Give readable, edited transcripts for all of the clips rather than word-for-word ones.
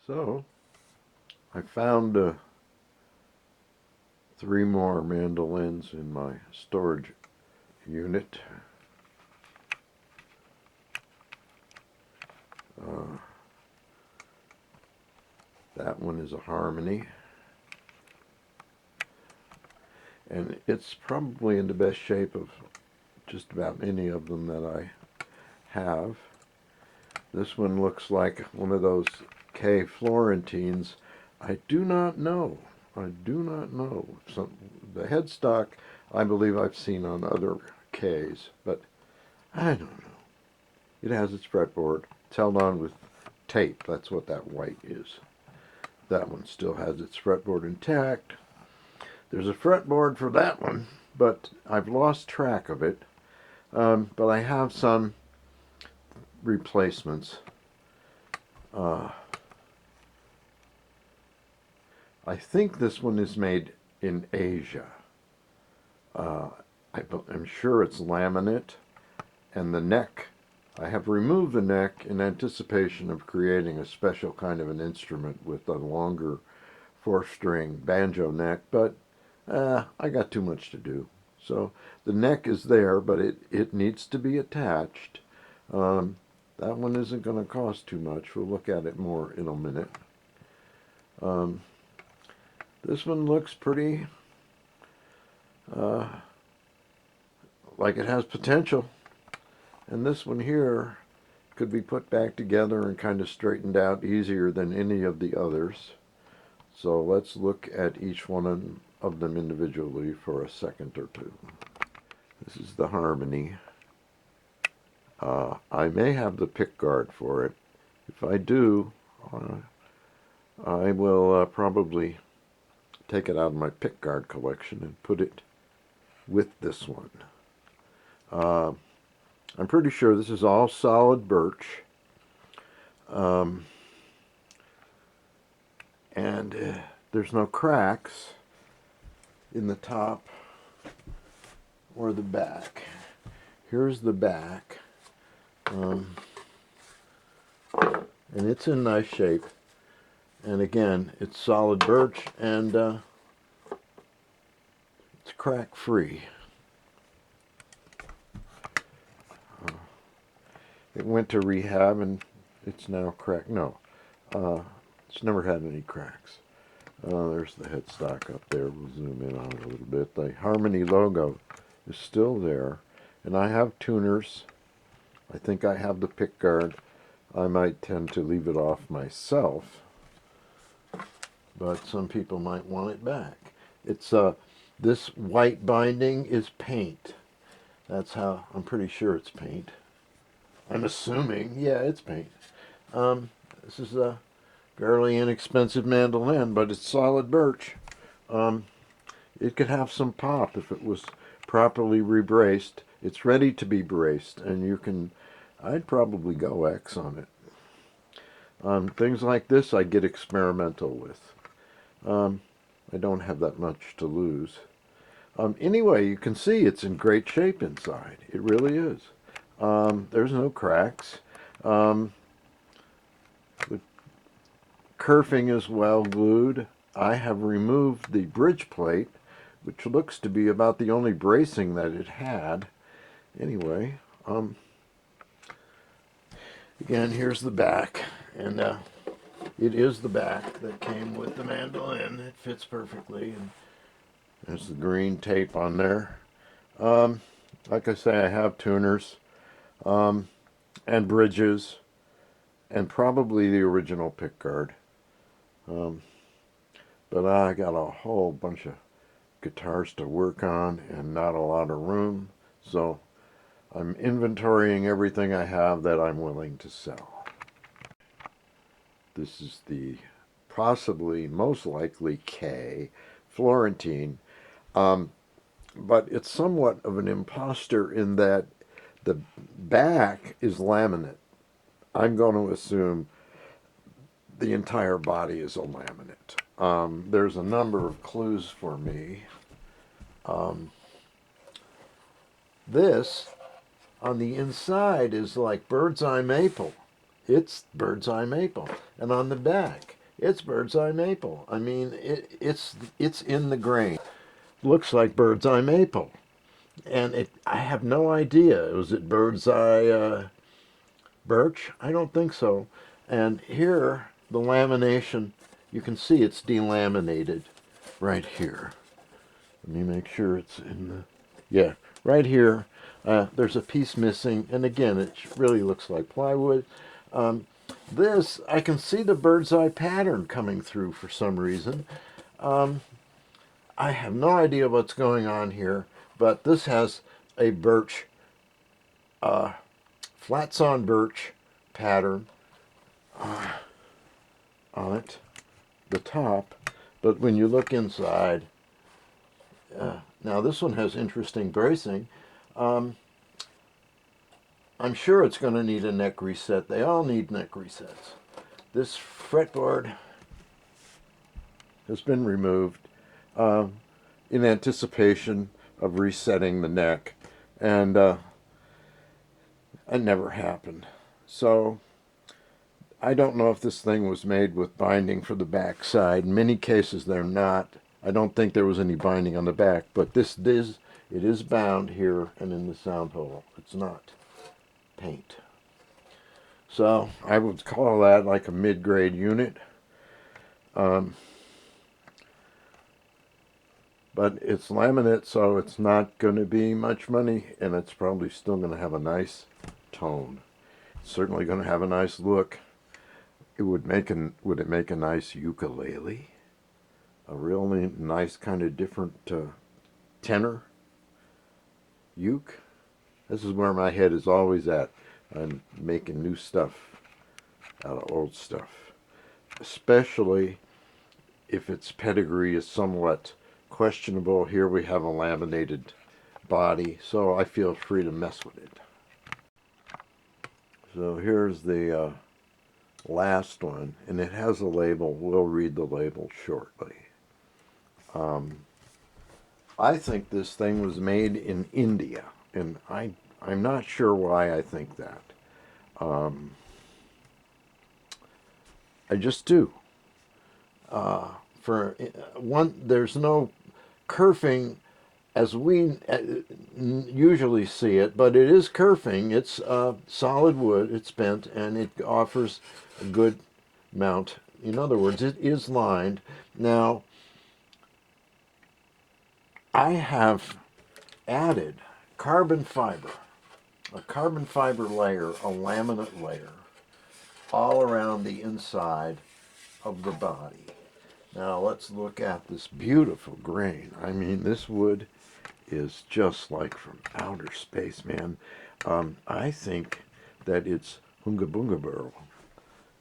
So I found 3 more mandolins in my storage unit. That one is a harmony, and it's probably in the best shape of just about any of them that I have. This one looks like one of those K Florentines. I do not know. The headstock I believe I've seen on other Ks, but I don't know. It has its fretboard. It's held on with tape. That's what that white is. That one still has its fretboard intact. There's a fretboard for that one, but I've lost track of it. But I have some replacements. I think this one is made in Asia. I'm sure it's laminate, and the neck, I have removed the neck in anticipation of creating a special kind of an instrument with a longer 4-string banjo neck, but I got too much to do. So the neck is there, but it needs to be attached. That one isn't going to cost too much. We'll look at it more in a minute. This one looks pretty like it has potential. And this one here could be put back together and kind of straightened out easier than any of the others. So let's look at each one of them individually for a second or two. This is the harmony. I may have the pickguard for it. If I do, I will probably take it out of my pickguard collection and put it with this one. I'm pretty sure this is all solid birch. And there's no cracks in the top or the back. Here's the back. And it's in nice shape. And again, it's solid birch, and it's crack free. It went to rehab and it's now cracked. No, it's never had any cracks. There's the headstock up there. We'll zoom in on it a little bit. The Harmony logo is still there, and I have tuners. I think I have the pickguard. I might tend to leave it off myself, but some people might want it back. It's this white binding is paint. That's how, I'm pretty sure it's paint. I'm assuming, yeah, it's paint. This is a fairly inexpensive mandolin, but it's solid birch. It could have some pop if it was properly rebraced. It's ready to be braced, and you can, I'd probably go X on it. Things like this I get experimental with. I don't have that much to lose. Anyway, you can see it's in great shape inside. It really is. There's no cracks. The kerfing is well glued. I have removed the bridge plate, which looks to be about the only bracing that it had. Anyway, again, here's the back, and it is the back that came with the mandolin. It fits perfectly, and there's the green tape on there. Like I say, I have tuners and bridges, and probably the original pickguard. But I got a whole bunch of guitars to work on and not a lot of room, so I'm inventorying everything I have that I'm willing to sell. This is the possibly, most likely K Florentine, but it's somewhat of an imposter in that the back is laminate. I'm going to assume the entire body is a laminate. There's a number of clues for me. This on the inside is like bird's eye maple. It's bird's eye maple. And on the back, It's bird's eye maple. I mean, it's in the grain. Looks like bird's eye maple, and I have no idea. Was it bird's eye birch? I don't think so. And here, the lamination, you can see it's delaminated right here. Let me make sure it's in the, yeah, right here. There's a piece missing, and again, it really looks like plywood. Um, this, I can see the bird's eye pattern coming through for some reason. Um, I have no idea what's going on here, but this has a birch, flat sawn birch pattern on it, the top. But when you look inside, now this one has interesting bracing. Um, I'm sure it's going to need a neck reset. They all need neck resets. This fretboard has been removed in anticipation of resetting the neck, and it never happened. So I don't know if this thing was made with binding for the back side. In many cases they're not. I don't think there was any binding on the back, but it is bound here and in the sound hole. It's not paint. So I would call that like a mid-grade unit. But it's laminate, so it's not going to be much money, and it's probably still going to have a nice tone. It's certainly going to have a nice look. Would it make a nice ukulele? A really nice kind of different tenor uke? This is where my head is always at. I'm making new stuff out of old stuff, especially if its pedigree is somewhat questionable. Here we have a laminated body, so I feel free to mess with it. So here's the last one, and it has a label. We'll read the label shortly. I think this thing was made in India, and I'm not sure why I think that. I just do. For one, there's no kerfing as we usually see it, but it is kerfing. It's solid wood, it's bent, and it offers a good mount. In other words, it is lined. Now, I have added carbon fiber, a carbon fiber layer, a laminate layer, all around the inside of the body. Now let's look at this beautiful grain. I mean, this wood is just like from outer space, man. I think that it's Hunga Bunga Burl.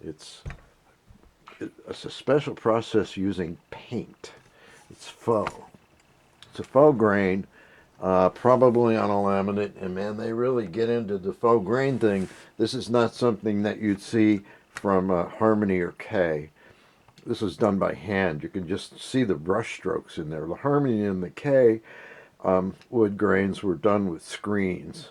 It's a special process using paint. It's faux. It's a faux grain, probably on a laminate, and man, they really get into the faux grain thing. This is not something that you'd see from Harmony or K. This was done by hand. You can just see the brush strokes in there. The Harmony and the K wood grains were done with screens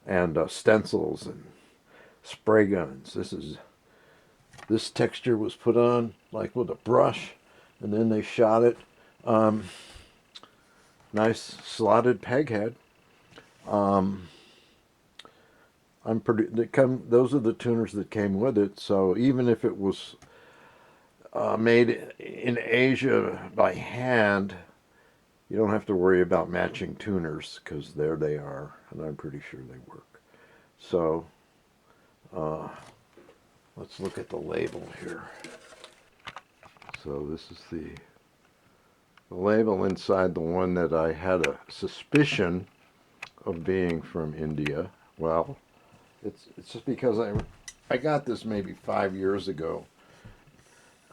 and stencils and spray guns. This texture was put on like with a brush, and then they shot it. Nice slotted peg head. Those are the tuners that came with it. So even if it was made in Asia by hand, you don't have to worry about matching tuners, because there they are, and I'm pretty sure they work. So let's look at the label here. So this is the label inside the one that I had a suspicion of being from India. Well, it's just because I got this maybe 5 years ago.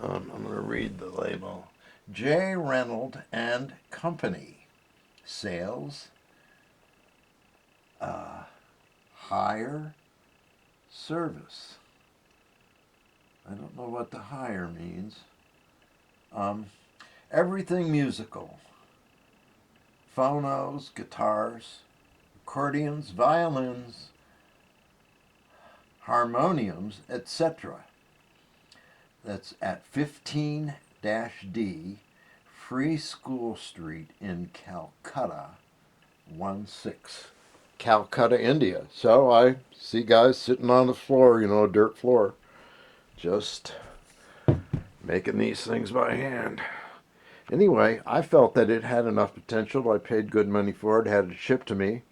I'm going to read the label. J. Reynolds and Company. Sales. Hire. Service. I don't know what the hire means. Everything musical. Phonos, guitars, accordions, violins, harmoniums, etc. That's at 15-D Free School Street in Calcutta, 16 Calcutta, India. So I see guys sitting on the floor, a dirt floor, just making these things by hand. Anyway, I felt that it had enough potential. I paid good money for it, had it shipped to me.